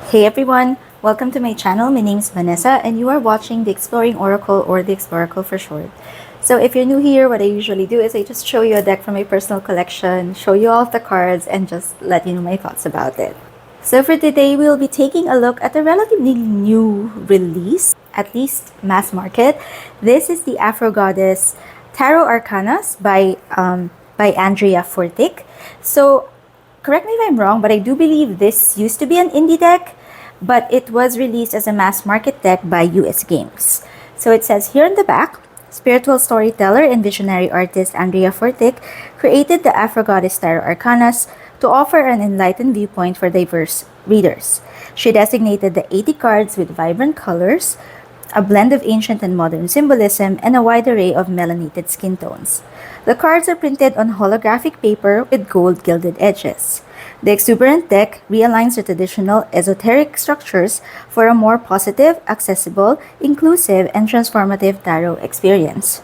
Hey everyone, welcome to my channel. My name is Vanessa and you are watching the Exploring Oracle, or the Exploracle for short. So if you're new here, what I usually do is I just show you a deck from my personal collection, show you all of the cards, and just let you know my thoughts about it. So for today, we'll be taking a look at a relatively new release, at least mass market. This is the Afro Goddess Tarot Arcanas by Andrea Fortic. So correct me if I'm wrong, but I do believe this used to be an indie deck, but it was released as a mass market deck by US Games. So it says here in the back, spiritual storyteller and visionary artist Andrea Fortic created the Afro Goddess Tarot Arcanas to offer an enlightened viewpoint for diverse readers. She designated the 80 cards with vibrant colors, a blend of ancient and modern symbolism, and a wide array of melanated skin tones. The cards are printed on holographic paper with gold gilded edges. The exuberant deck realigns the traditional esoteric structures for a more positive, accessible, inclusive, and transformative tarot experience.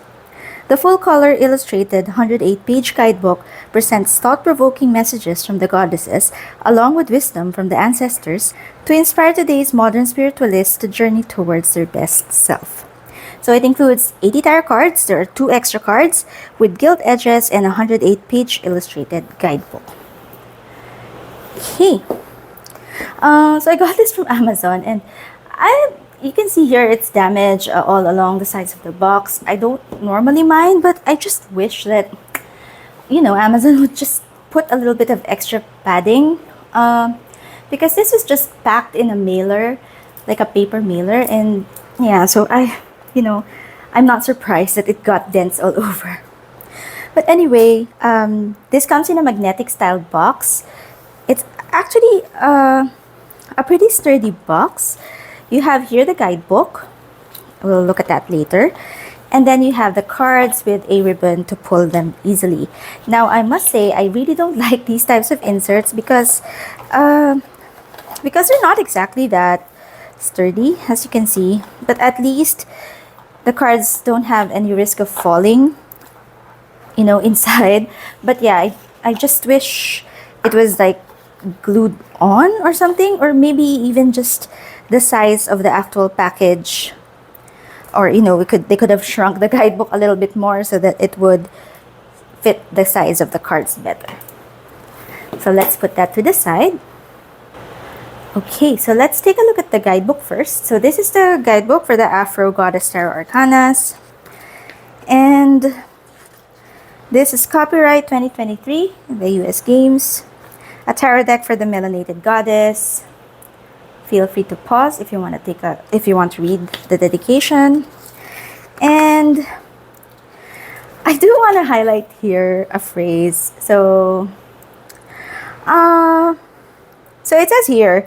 The full-color illustrated 108-page guidebook presents thought-provoking messages from the goddesses, along with wisdom from the ancestors, to inspire today's modern spiritualists to journey towards their best self. So it includes 80 tarot cards, there are 2 extra cards, with gilt edges and a 108-page illustrated guidebook. Okay, so I got this from Amazon, and you can see here it's damaged all along the sides of the box. I don't normally mind, but I just wish that, Amazon would just put a little bit of extra padding, because this is just packed in a mailer, like a paper mailer, and yeah, so I'm not surprised that it got dents all over. But anyway, this comes in a magnetic style box. It's actually a pretty sturdy box. You have here the guidebook. We'll look at that later. And then you have the cards with a ribbon to pull them easily. Now, I must say, I really don't like these types of inserts because they're not exactly that sturdy, as you can see. But at least the cards don't have any risk of falling, inside. But yeah, I just wish it was like glued on or something, or maybe even just the size of the actual package, or they could have shrunk the guidebook a little bit more so that it would fit the size of the cards better. So let's put that to the side. Okay, so let's take a look at the guidebook first. So this is the guidebook for the Afro Goddess Tarot Arcanas, and this is copyright 2023 by US Games. A tarot deck for the melanated goddess. Feel free to pause if you want to read the dedication. And I do want to highlight here a phrase. So it says here,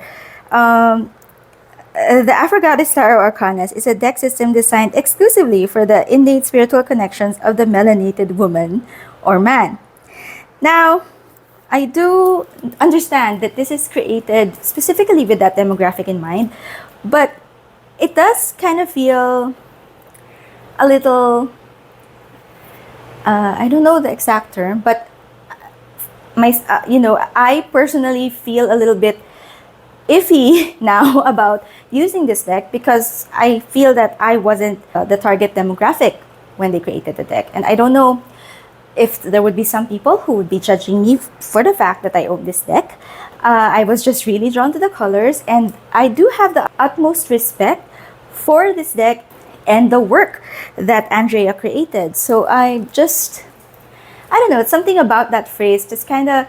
the Afro Goddess Tarot Arcanas is a deck system designed exclusively for the innate spiritual connections of the melanated woman or man. Now, I do understand that this is created specifically with that demographic in mind, but it does kind of feel a little, I don't know the exact term, but I personally feel a little bit iffy now about using this deck because I feel that I wasn't the target demographic when they created the deck, and I don't know if there would be some people who would be judging me for the fact that I own this deck. I was just really drawn to the colors, and I do have the utmost respect for this deck and the work that Andrea created. So I don't know, it's something about that phrase just kind of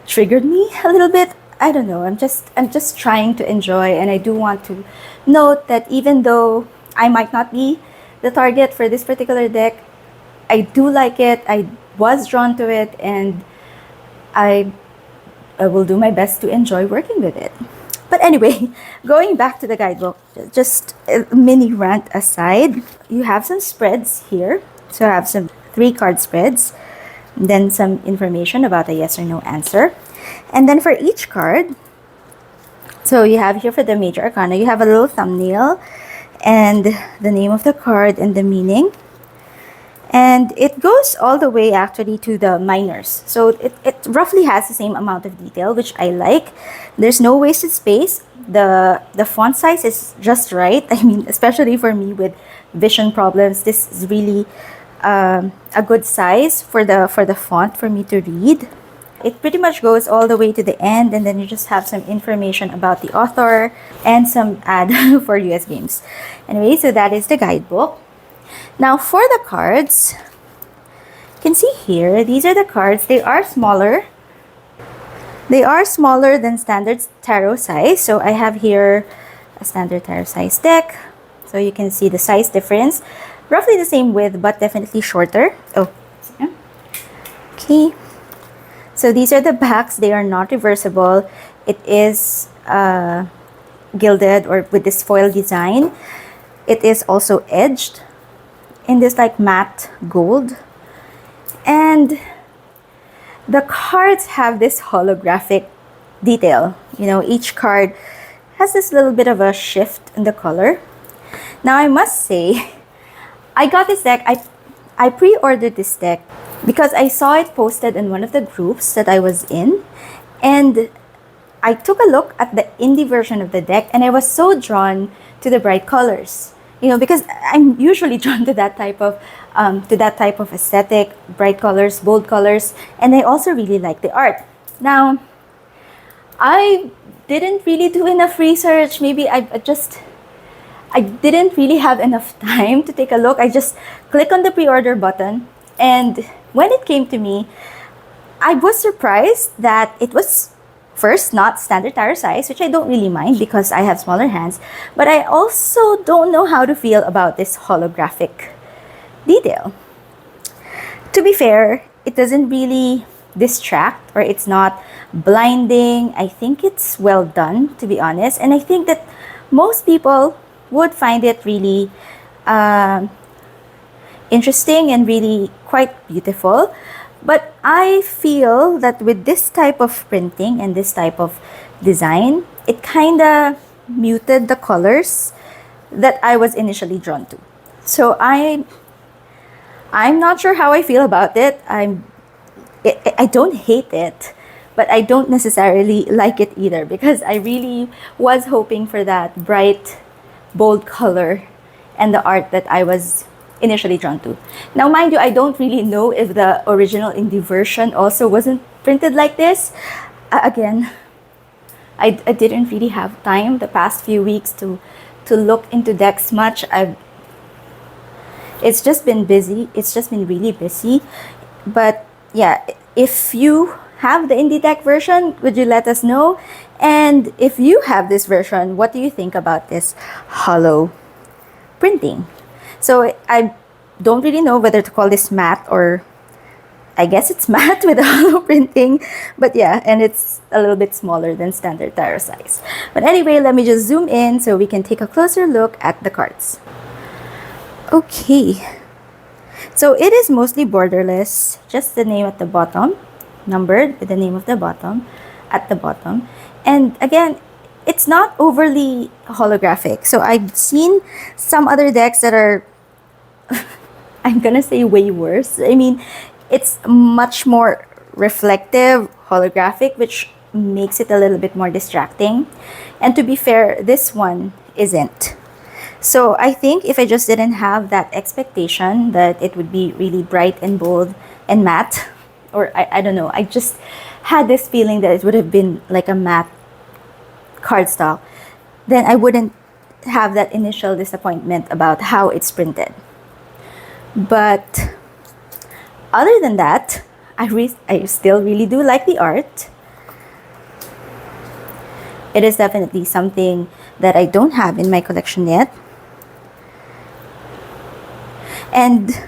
triggered me a little bit. I don't know, I'm just trying to enjoy, and I do want to note that even though I might not be the target for this particular deck, I do like it. I was drawn to it, and I will do my best to enjoy working with it. But anyway, going back to the guidebook, just a mini rant aside, you have some spreads here. So I have some 3 card spreads, then some information about a yes or no answer. And then for each card, so you have here for the major arcana, you have a little thumbnail and the name of the card and the meaning. And it goes all the way actually to the minors. So it roughly has the same amount of detail, which I like. There's no wasted space. The font size is just right. I mean, especially for me with vision problems, this is really a good size for the font for me to read. It pretty much goes all the way to the end, and then you just have some information about the author and some ad for US games. Anyway, so that is the guidebook. Now for the cards, you can see here, these are the cards. They are smaller. They are smaller than standard tarot size. So I have here a standard tarot size deck. So you can see the size difference. Roughly the same width, but definitely shorter. Oh, okay. So these are the backs. They are not reversible. It is gilded or with this foil design. It is also edged in this like matte gold. And the cards have this holographic detail. You know, each card has this little bit of a shift in the color. Now I must say, I got this deck, I pre-ordered this deck because I saw it posted in one of the groups that I was in, and I took a look at the indie version of the deck and I was so drawn to the bright colors. You know, because I'm usually drawn to that type of aesthetic, bright colors, bold colors, and I also really like the art. Now, I didn't really do enough research. Maybe I didn't really have enough time to take a look. I just clicked on the pre-order button, and when it came to me, I was surprised that it was first not standard tarot size, which I don't really mind because I have smaller hands, but I also don't know how to feel about this holographic detail. To be fair, it doesn't really distract, or it's not blinding. I think it's well done, to be honest, and I think that most people would find it really interesting and really quite beautiful. But I feel that with this type of printing and this type of design, it kind of muted the colors that I was initially drawn to. So I'm not sure how I feel about it. I don't hate it, but I don't necessarily like it either, because I really was hoping for that bright, bold color and the art that I was initially drawn to. Now, mind you, I don't really know if the original indie version also wasn't printed like this. Again, I didn't really have time the past few weeks to look into decks much. It's just been busy. It's just been really busy. But yeah, if you have the indie deck version, would you let us know? And if you have this version, what do you think about this hollow printing? So I don't really know whether to call this matte, or I guess it's matte with a hollow printing. But yeah, and it's a little bit smaller than standard tarot size. But anyway, let me just zoom in so we can take a closer look at the cards. Okay, so it is mostly borderless, just the name at the bottom, numbered with the name of the bottom at the bottom. And again, it's not overly holographic. So I've seen some other decks that are, I'm gonna say way worse. I mean, it's much more reflective, holographic, which makes it a little bit more distracting. And to be fair, this one isn't. So I think if I just didn't have that expectation that it would be really bright and bold and matte, or I don't know, I just had this feeling that it would have been like a matte cardstock, then I wouldn't have that initial disappointment about how it's printed. But other than that, I still really do like the art. It is definitely something that I don't have in my collection yet. And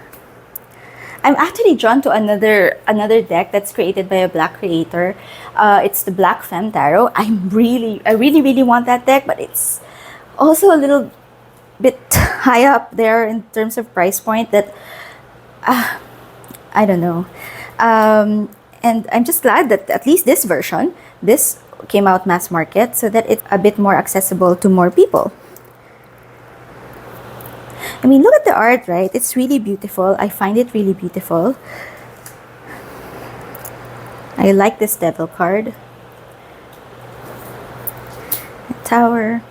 I'm actually drawn to another deck that's created by a Black creator. It's the Black Femme Tarot. I really want that deck, but it's also a little bit high up there in terms of price point that I don't know. And I'm just glad that at least this version, this came out mass market so that it's a bit more accessible to more people. I mean, look at the art, right? It's really beautiful. I find it really beautiful. I like this devil card. Tower.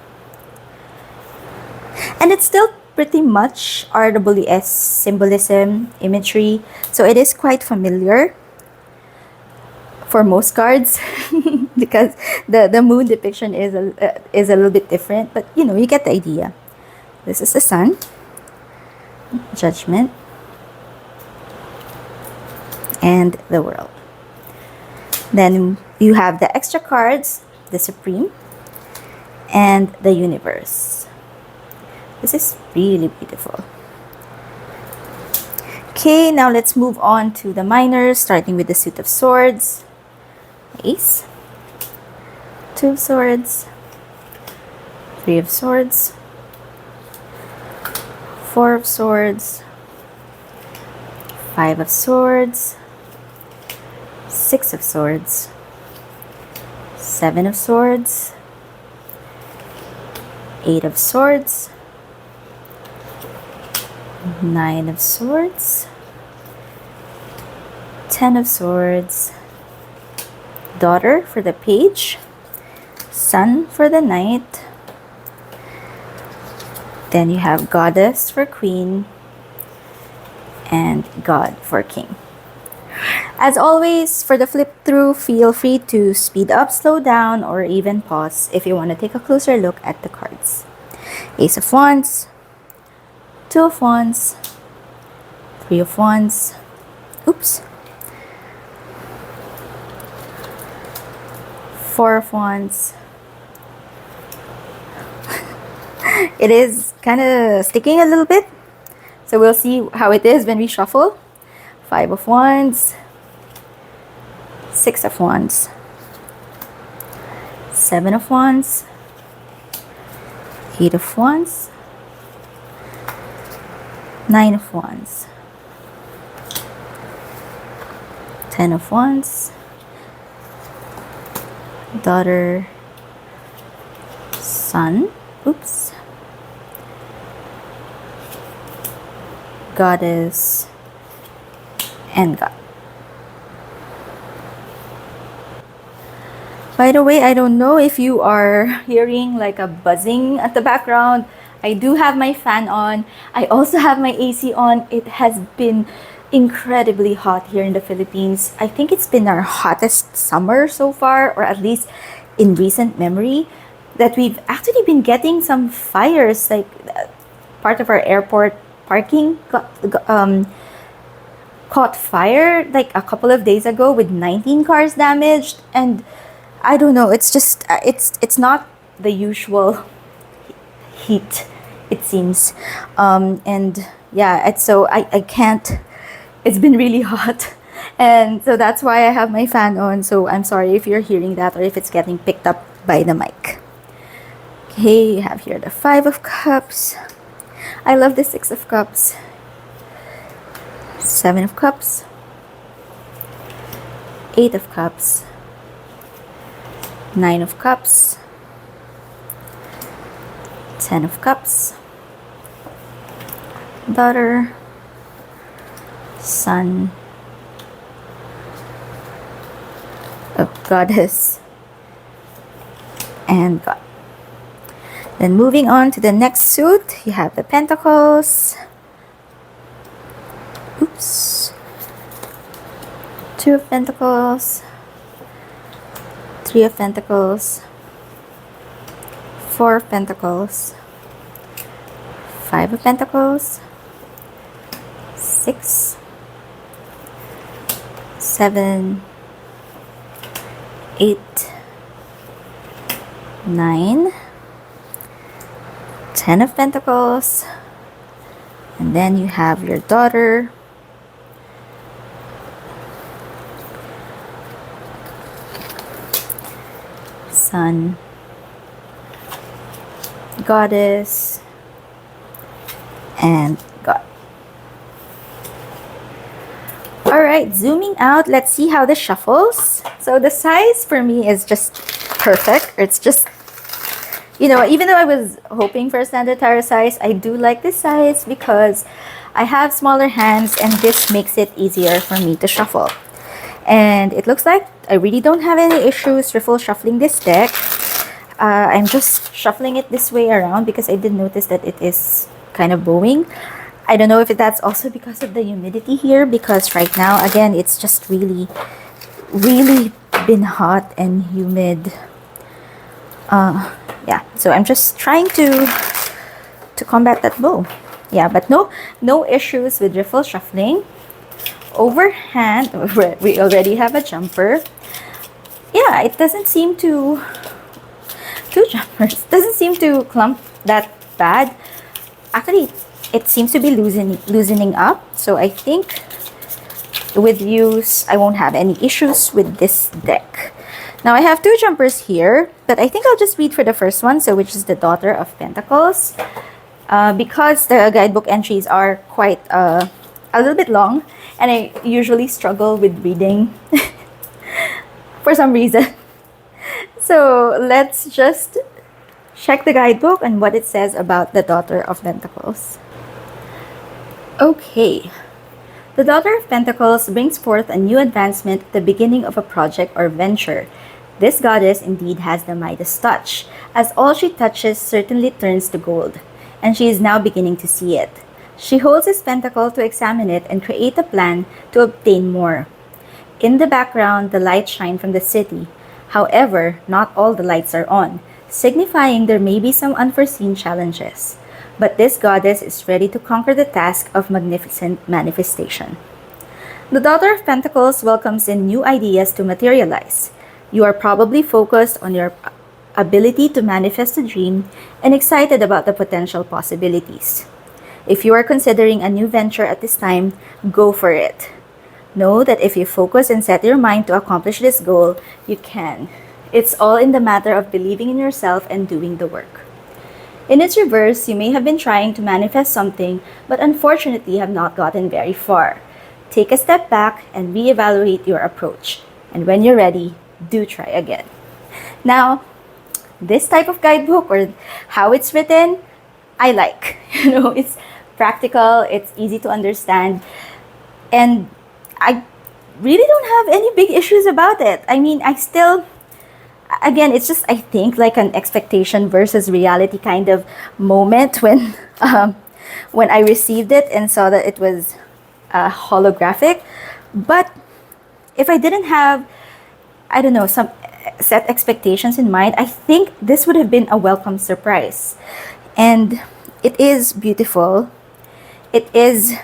And it's still pretty much RWS symbolism, imagery. So it is quite familiar for most cards because the moon depiction is a little bit different. But, you know, you get the idea. This is the sun. Judgment. And the world. Then you have the extra cards, the Supreme, and the Universe. This is really beautiful. Okay, now let's move on to the minors, starting with the Suit of Swords, Ace, 2 of Swords, 3 of Swords, 4 of Swords, 5 of Swords, 6 of Swords, 7 of Swords, 8 of Swords, 9 of Swords, 10 of Swords, Daughter for the Page, Sun for the Knight, then you have Goddess for Queen, and God for King. As always, for the flip through, feel free to speed up, slow down, or even pause if you want to take a closer look at the cards. Ace of Wands, 2 of Wands, 3 of Wands, oops, 4 of Wands. It is kind of sticking a little bit, so we'll see how it is when we shuffle. 5 of Wands, 6 of Wands, 7 of Wands, 8 of Wands, 9 of Wands, 10 of Wands, Daughter, Sun, oops, Goddess, and God. By the way, I don't know if you are hearing like a buzzing at the background. I do have my fan on. I also have my AC on. It has been incredibly hot here in the Philippines. I think it's been our hottest summer so far, or at least in recent memory, that we've actually been getting some fires. Like part of our airport parking caught fire like a couple of days ago with 19 cars damaged. And I don't know, it's just it's not the usual heat, it seems. And yeah, so I can't, it's been really hot, and so that's why I have my fan on. So I'm sorry if you're hearing that or if it's getting picked up by the mic. Okay, you have here the 5 of Cups. I love the 6 of Cups. 7 of Cups, 8 of Cups, 9 of Cups, 10 of Cups, Daughter, Sun, Goddess, and God. Then moving on to the next suit, you have the Pentacles, oops, 2 of Pentacles, 3 of Pentacles, 4 of Pentacles, 5 of Pentacles, 6, 7, 8, 9, 10 of Pentacles, and then you have your Daughter, Sun, Goddess, and God. Alright, zooming out, let's see how this shuffles. So the size for me is just perfect. It's just You know, even though I was hoping for a standard tarot size, I do like this size because I have smaller hands and this makes it easier for me to shuffle. And it looks like I really don't have any issues shuffling this deck. I'm just shuffling it this way around because I did notice that it is kind of bowing. I don't know if that's also because of the humidity here, because right now, again, it's just really been hot and humid. Yeah, so I'm just trying to combat that bow. Yeah, but no issues with riffle shuffling. Overhand, we already have a jumper. Yeah, it doesn't seem to... Two jumpers. Doesn't seem to clump that bad. Actually, it seems to be loosening up. So I think with use, I won't have any issues with this deck. Now I have two jumpers here, but I think I'll just read for the first one, so which is the Daughter of Pentacles. Because the guidebook entries are quite a little bit long, and I usually struggle with reading for some reason. So let's just check the guidebook and what it says about the Daughter of Pentacles. Okay. The Daughter of Pentacles brings forth a new advancement at the beginning of a project or venture. This goddess indeed has the Midas touch, as all she touches certainly turns to gold, and she is now beginning to see it. She holds this pentacle to examine it and create a plan to obtain more. In the background, the lights shine from the city. However, not all the lights are on, signifying there may be some unforeseen challenges. But this goddess is ready to conquer the task of magnificent manifestation. The Daughter of Pentacles welcomes in new ideas to materialize. You are probably focused on your ability to manifest a dream and excited about the potential possibilities. If you are considering a new venture at this time, go for it. Know that if you focus and set your mind to accomplish this goal, you can. It's all in the matter of believing in yourself and doing the work. In its reverse, you may have been trying to manifest something, but unfortunately have not gotten very far. Take a step back and reevaluate your approach. And when you're ready, do try again. Now, this type of guidebook, or how it's written, I like. You know, it's practical, it's easy to understand, and I really don't have any big issues about it. I mean, I still, again, it's just, I think, like an expectation versus reality kind of moment when I received it and saw that it was holographic. But if I didn't have, I don't know, some set expectations in mind, I think this would have been a welcome surprise. And it is beautiful. It is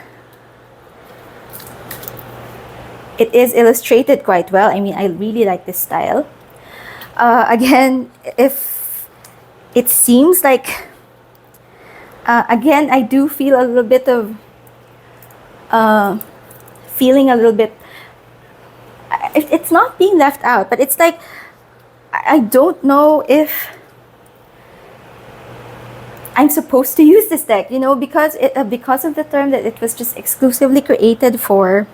illustrated quite well. I mean, I really like this style. Again, if it seems like, again, I do feel a little bit of, feeling a little bit, it's not being left out, but it's like, I don't know if I'm supposed to use this deck, you know, because of the term that it was just exclusively created for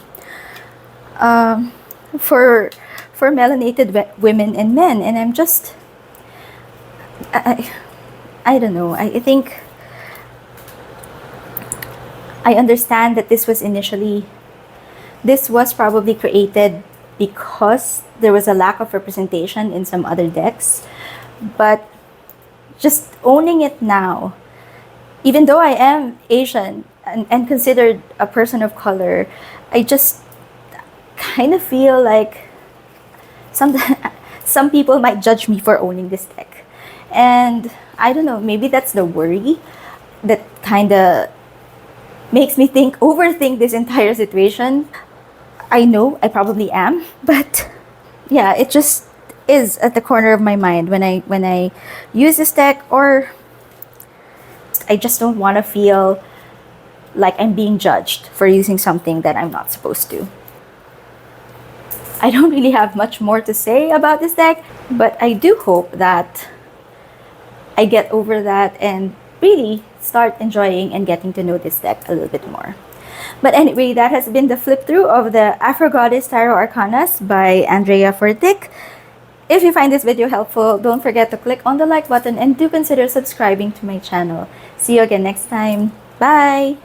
melanated women and men, and I'm just, I don't know. I think I understand that this was probably created because there was a lack of representation in some other decks, but just owning it now, even though I am Asian and considered a person of color, I just kind of feel like some people might judge me for owning this deck. And I don't know, maybe that's the worry that kind of makes me overthink this entire situation. I know I probably am, but yeah, it just is at the corner of my mind when I use this deck, or I just don't want to feel like I'm being judged for using something that I'm not supposed to. I don't really have much more to say about this deck, but I do hope that I get over that and really start enjoying and getting to know this deck a little bit more. But anyway, that has been the flip through of the Afro Goddess Tarot Arcanas by Andrea Furtick. If you find this video helpful, don't forget to click on the like button and do consider subscribing to my channel. See you again next time. Bye!